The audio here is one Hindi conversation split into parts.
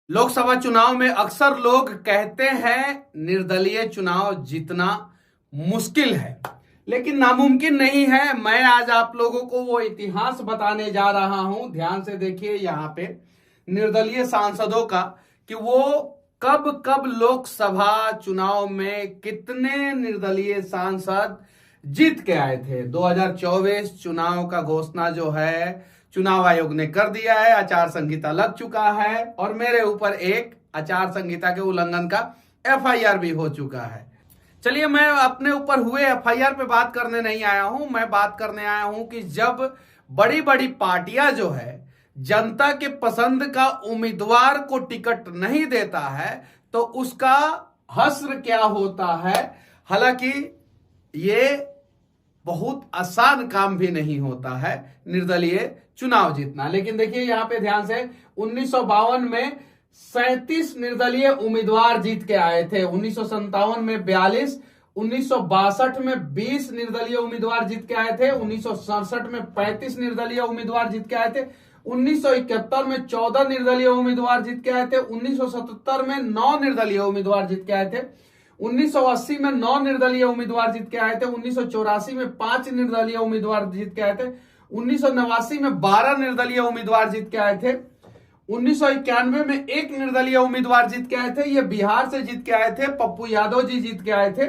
लोकसभा चुनाव में अक्सर लोग कहते हैं निर्दलीय चुनाव जीतना मुश्किल है, लेकिन नामुमकिन नहीं है। मैं आज आप लोगों को वो इतिहास बताने जा रहा हूं। ध्यान से देखिए यहां पे निर्दलीय सांसदों का कि वो कब कब लोकसभा चुनाव में कितने निर्दलीय सांसद जीत के आए थे। 2024 चुनाव का घोषणा जो है चुनाव आयोग ने कर दिया है। आचार संहिता लग चुका है और मेरे ऊपर एक आचार संहिता के उल्लंघन का एफआईआर भी हो चुका है। चलिए, मैं अपने ऊपर हुए एफआईआर पे बात करने नहीं आया हूं। मैं बात करने आया हूं कि जब बड़ी बड़ी पार्टियां जो है जनता के पसंद का उम्मीदवार को टिकट नहीं देता है तो उसका हश्र क्या होता है। हालांकि ये बहुत आसान काम भी नहीं होता है निर्दलीय चुनाव जीतना। लेकिन देखिए यहां पे ध्यान से 1952 में 37 निर्दलीय उम्मीदवार जीत के आए थे, 1957 में 42, 1962 में 20 निर्दलीय उम्मीदवार जीत के आए थे, 1967 में 35 निर्दलीय उम्मीदवार जीत के आए थे, 1971 में 14 निर्दलीय उम्मीदवार जीत के आए थे, 1977 में 9 निर्दलीय उम्मीदवार जीत के आए थे, 1980 में 9 निर्दलीय उम्मीदवार जीत के आए थे, 1984 में 5 निर्दलीय उम्मीदवार जीत के आए थे, 1989 में 12 निर्दलीय उम्मीदवार जीत के आए थे, 1991 में 1 निर्दलीय उम्मीदवार जीत के आए थे। ये बिहार से जीत के आए थे, पप्पू यादव जी जीत के आए थे।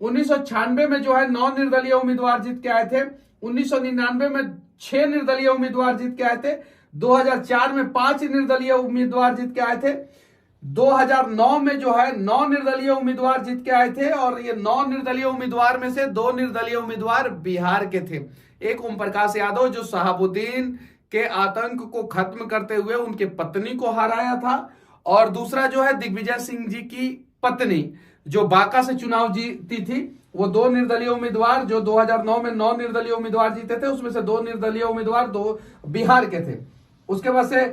1996 में जो है 9 निर्दलीय उम्मीदवार जीत के आए थे। 1999 में 6 निर्दलीय उम्मीदवार जीत के आए थे। 2004 में 5 निर्दलीय उम्मीदवार जीत के आए थे। 2009 में जो है 9 निर्दलीय उम्मीदवार जीत के आए थे और ये 9 निर्दलीय उम्मीदवार में से 2 निर्दलीय उम्मीदवार बिहार के थे। एक ओम प्रकाश यादव जो शहाबुद्दीन के आतंक को खत्म करते हुए उनके पत्नी को हराया था, और दूसरा जो है दिग्विजय सिंह जी की पत्नी जो बांका से चुनाव जीती थी। वो 2 निर्दलीय उम्मीदवार जो 2009 में 9 निर्दलीय उम्मीदवार जीते थे, उसमें से 2 निर्दलीय उम्मीदवार 2 बिहार के थे। उसके बाद से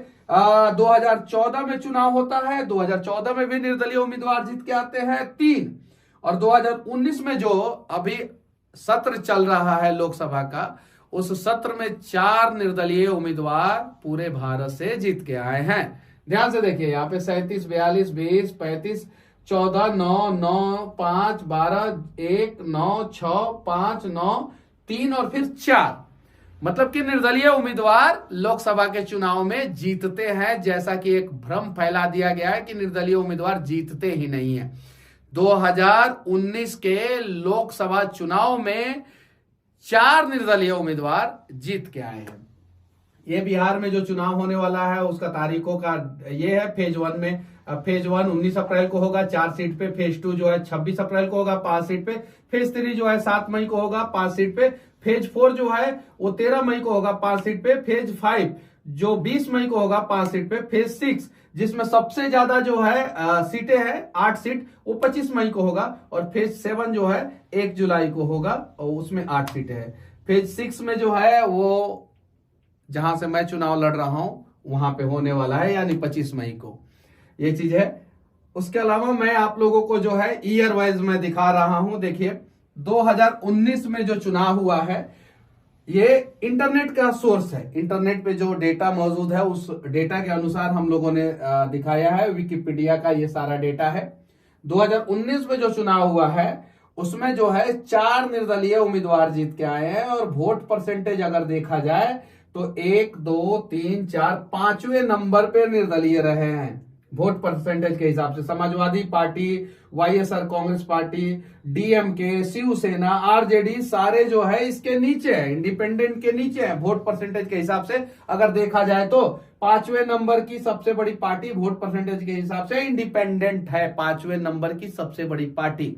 2014 में चुनाव होता है, 2014 में भी निर्दलीय उम्मीदवार जीत के आते हैं 3, और 2019 में जो अभी सत्र चल रहा है लोकसभा का, उस सत्र में 4 निर्दलीय उम्मीदवार पूरे भारत से जीत के आए हैं। ध्यान से देखिए यहाँ पे 37, 42, 20, 35, 14, 9, 9, 5, 12, 1, 9, 6, 5, 9, 3 और फिर 4। मतलब कि निर्दलीय उम्मीदवार लोकसभा के चुनाव में जीतते हैं, जैसा कि एक भ्रम फैला दिया गया है कि निर्दलीय उम्मीदवार जीतते ही नहीं है। 2019 के लोकसभा चुनाव में 4 निर्दलीय उम्मीदवार जीत के आए हैं। ये बिहार में जो चुनाव होने वाला है उसका तारीखों का ये है। फेज 1 में फेज 1 19 अप्रैल को होगा 4 सीट पे, फेज 2 जो है 26 अप्रैल को होगा 5 सीट पे, फेज 3 जो है 7 मई को होगा 5 सीट पे, फेज 4 जो है वो 13 मई को होगा 5 सीट पे, फेज 5 जो 20 मई को होगा 5 सीट पे, फेज 6 जिसमें सबसे ज्यादा जो है सीटें हैं 8 सीट, वो 25 मई को होगा, और फेज 7 जो है 1 जुलाई को होगा और उसमें 8 सीटें हैं। फेज 6 में जो है वो जहां से मैं चुनाव लड़ रहा हूं वहां पे होने वाला है, यानी 25 मई को ये चीज है। उसके अलावा मैं आप लोगों को जो है ईयर वाइज मैं दिखा रहा हूं। देखिए 2019 में जो चुनाव हुआ है ये इंटरनेट का सोर्स है, इंटरनेट पे जो डेटा मौजूद है उस डेटा के अनुसार हम लोगों ने दिखाया है, विकिपीडिया का ये सारा डेटा है। 2019 में जो चुनाव हुआ है उसमें जो है 4 निर्दलीय उम्मीदवार जीत के आए हैं, और वोट परसेंटेज अगर देखा जाए तो 1, 2, 3, 4, 5वें नंबर पे निर्दलीय रहे हैं वोट परसेंटेज के हिसाब से। Samajwadi party, YSR Congress party, DMK, Shiv Sena, RJD सारे जो है इसके नीचे है, इंडिपेंडेंट के नीचे है वोट परसेंटेज के हिसाब से। अगर देखा जाए तो 5वें नंबर की सबसे बड़ी पार्टी वोट परसेंटेज के हिसाब से इंडिपेंडेंट है, 5वें नंबर की सबसे बड़ी पार्टी।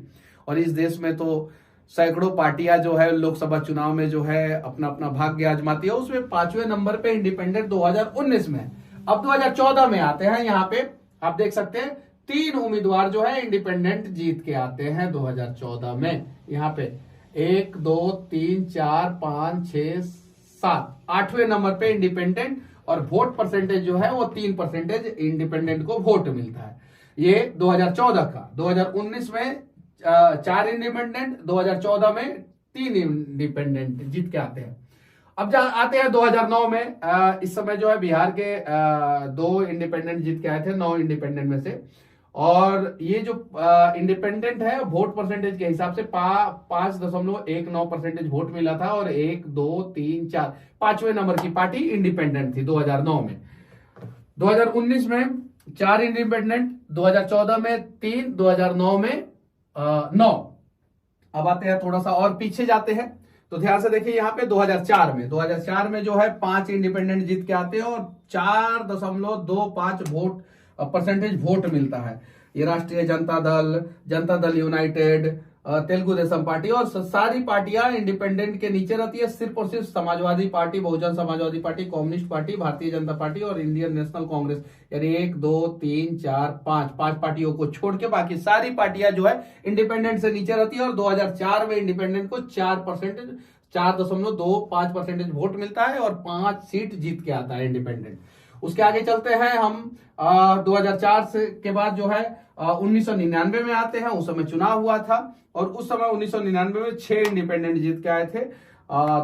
और इस देश में तो सैकड़ों पार्टियां जो है लोकसभा चुनाव में जो है अपना अपना भाग्य आजमाती है, उसमें 5वें नंबर पे इंडिपेंडेंट 2019 में। अब 2014 में आते हैं, यहाँ पे आप देख सकते हैं 3 उम्मीदवार जो है इंडिपेंडेंट जीत के आते हैं 2014 में। यहाँ पे 1, 2, 3, 4, 5, 6, 7, 8वें नंबर पे इंडिपेंडेंट, और वोट परसेंटेज जो है वो 3% इंडिपेंडेंट को वोट मिलता है। ये 2014 का। 2019 में 4 इंडिपेंडेंट, 2014 में 3 इंडिपेंडेंट जीत के आते हैं। अब आते हैं 2009 में। इस समय जो है बिहार के 2 इंडिपेंडेंट जीत के आए थे 9 इंडिपेंडेंट में से। और ये जो इंडिपेंडेंट है वोट परसेंटेज के हिसाब से 5.19% वोट मिला था। और 1 2 3 4 5वें नंबर की पार्टी इंडिपेंडेंट थी 2009 में। 2019 में 4 इंडिपेंडेंट, 2014 में 3, 2009 में 9। अब आते हैं थोड़ा सा और पीछे जाते हैं तो ध्यान से देखिए यहाँ पे 2004 में जो है 5 इंडिपेंडेंट जीत के आते हैं और 4.25 वोट परसेंटेज वोट मिलता है। ये राष्ट्रीय जनता दल यूनाइटेड, तेलुगु देशम पार्टी और सारी पार्टियां इंडिपेंडेंट के नीचे रहती है। सिर्फ और सिर्फ Samajwadi party, Bahujan Samajwadi party, communist party, Bharatiya Janata party और इंडियन नेशनल कांग्रेस, यानी 1 2 3 4 5 पार्टियों को छोड़ के बाकी सारी पार्टियां जो है इंडिपेंडेंट से नीचे रहती है। और 2004 में इंडिपेंडेंट को 4.25% वोट मिलता है और 5 सीट जीत के आता है इंडिपेंडेंट। उसके आगे चलते हैं हम 2004 से के बाद जो है 1999 में आते हैं। उस समय चुनाव हुआ था और उस समय 1999 में 6 इंडिपेंडेंट जीत के आए थे।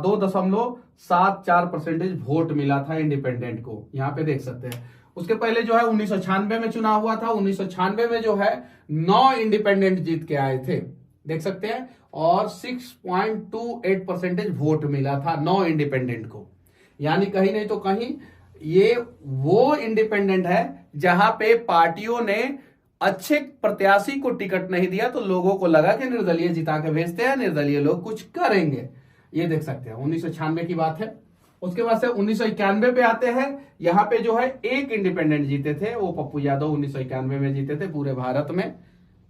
2.74% वोट मिला था इंडिपेंडेंट को, यहाँ पे देख सकते हैं। उसके पहले जो है 1996 में चुनाव हुआ था। 1996 में जो है 9 इंडिपेंडेंट जीत के आए थे, देख सकते हैं। और 6.28% वोट मिला था 9 इंडिपेंडेंट को, यानी कहीं नहीं तो कहीं ये वो इंडिपेंडेंट है जहां पे पार्टियों ने अच्छे प्रत्याशी को टिकट नहीं दिया तो लोगों को लगा कि निर्दलीय जिता के भेजते हैं, निर्दलीय लोग कुछ करेंगे। ये देख सकते हैं 1996 की बात है। उसके बाद से 1991 पे आते हैं। यहाँ पे जो है 1 इंडिपेंडेंट जीते थे, वो पप्पू यादव 1991 में जीते थे। पूरे भारत में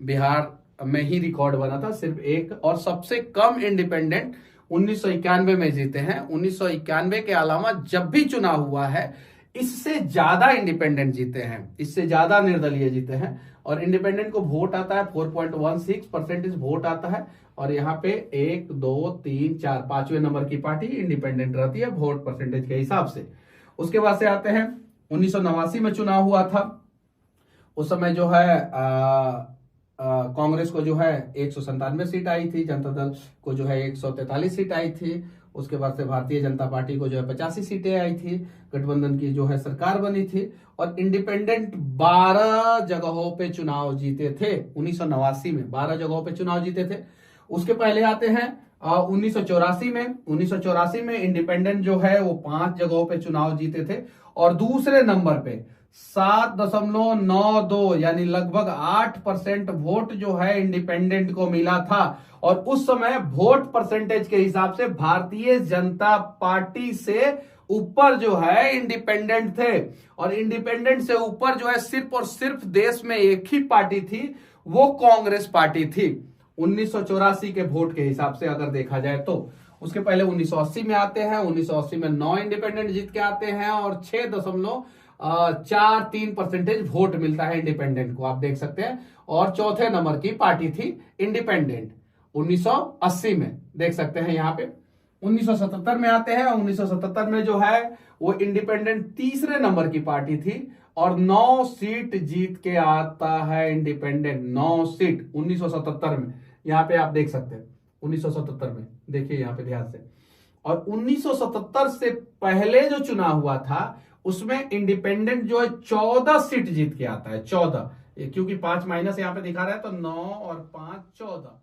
बिहार में ही रिकॉर्ड बना था सिर्फ 1। और सबसे कम इंडिपेंडेंट 1991 में जीते हैं। 1991 के अलावा जब भी चुनाव हुआ है इससे ज्यादा इंडिपेंडेंट जीते हैं, इससे ज्यादा निर्दलीय जीते हैं। और इंडिपेंडेंट को वोट आता है 4.16% वोट आता है। और यहाँ पे 1 2 3 4 5वें नंबर की पार्टी इंडिपेंडेंट रहती है वोट परसेंटेज के हिसाब से। उसके बाद से आते हैं 1989 में चुनाव हुआ था। उस समय जो है कांग्रेस को जो है 197 सीट आई थी, जनता दल को जो है 143 सीट आई थी। उसके बाद से भारतीय जनता पार्टी को जो है 85 सीटें आई थी। गठबंधन की जो है सरकार बनी थी। और इंडिपेंडेंट 12 जगहों पे चुनाव जीते थे 1989 में, 12 जगहों पे चुनाव जीते थे। उसके पहले आते हैं 1984 में। 1984 में इंडिपेंडेंट जो है वो 5 जगहों पे चुनाव जीते थे। और दूसरे नंबर पे 7.92 यानी लगभग 8% वोट जो है इंडिपेंडेंट को मिला था। और उस समय वोट परसेंटेज के हिसाब से भारतीय जनता पार्टी से ऊपर जो है इंडिपेंडेंट थे। और इंडिपेंडेंट से ऊपर जो है सिर्फ और सिर्फ देश में एक ही पार्टी थी, वो कांग्रेस पार्टी थी 1984 के वोट के हिसाब से अगर देखा जाए तो। उसके पहले 1980 में आते हैं। 1980 में 9 इंडिपेंडेंट जीत के आते हैं और 6.43% वोट मिलता है इंडिपेंडेंट को, आप देख सकते हैं। और चौथे नंबर की पार्टी थी इंडिपेंडेंट 1980 में, देख सकते हैं यहाँ पे। 1977 में आते हैं। 1977 में जो है वो इंडिपेंडेंट तीसरे नंबर की पार्टी थी और 9 सीट जीत के आता है इंडिपेंडेंट, 9 सीट 1977 में, यहाँ पे आप देख सकते हैं 1977 में, देखिए यहाँ पे ध्यान से। और 1977 से पहले जो चुनाव हुआ था उसमें इंडिपेंडेंट जो है 14 सीट जीत के आता है, 14, क्योंकि 5 माइनस यहाँ पे दिखा रहा है तो 9 और 5 14।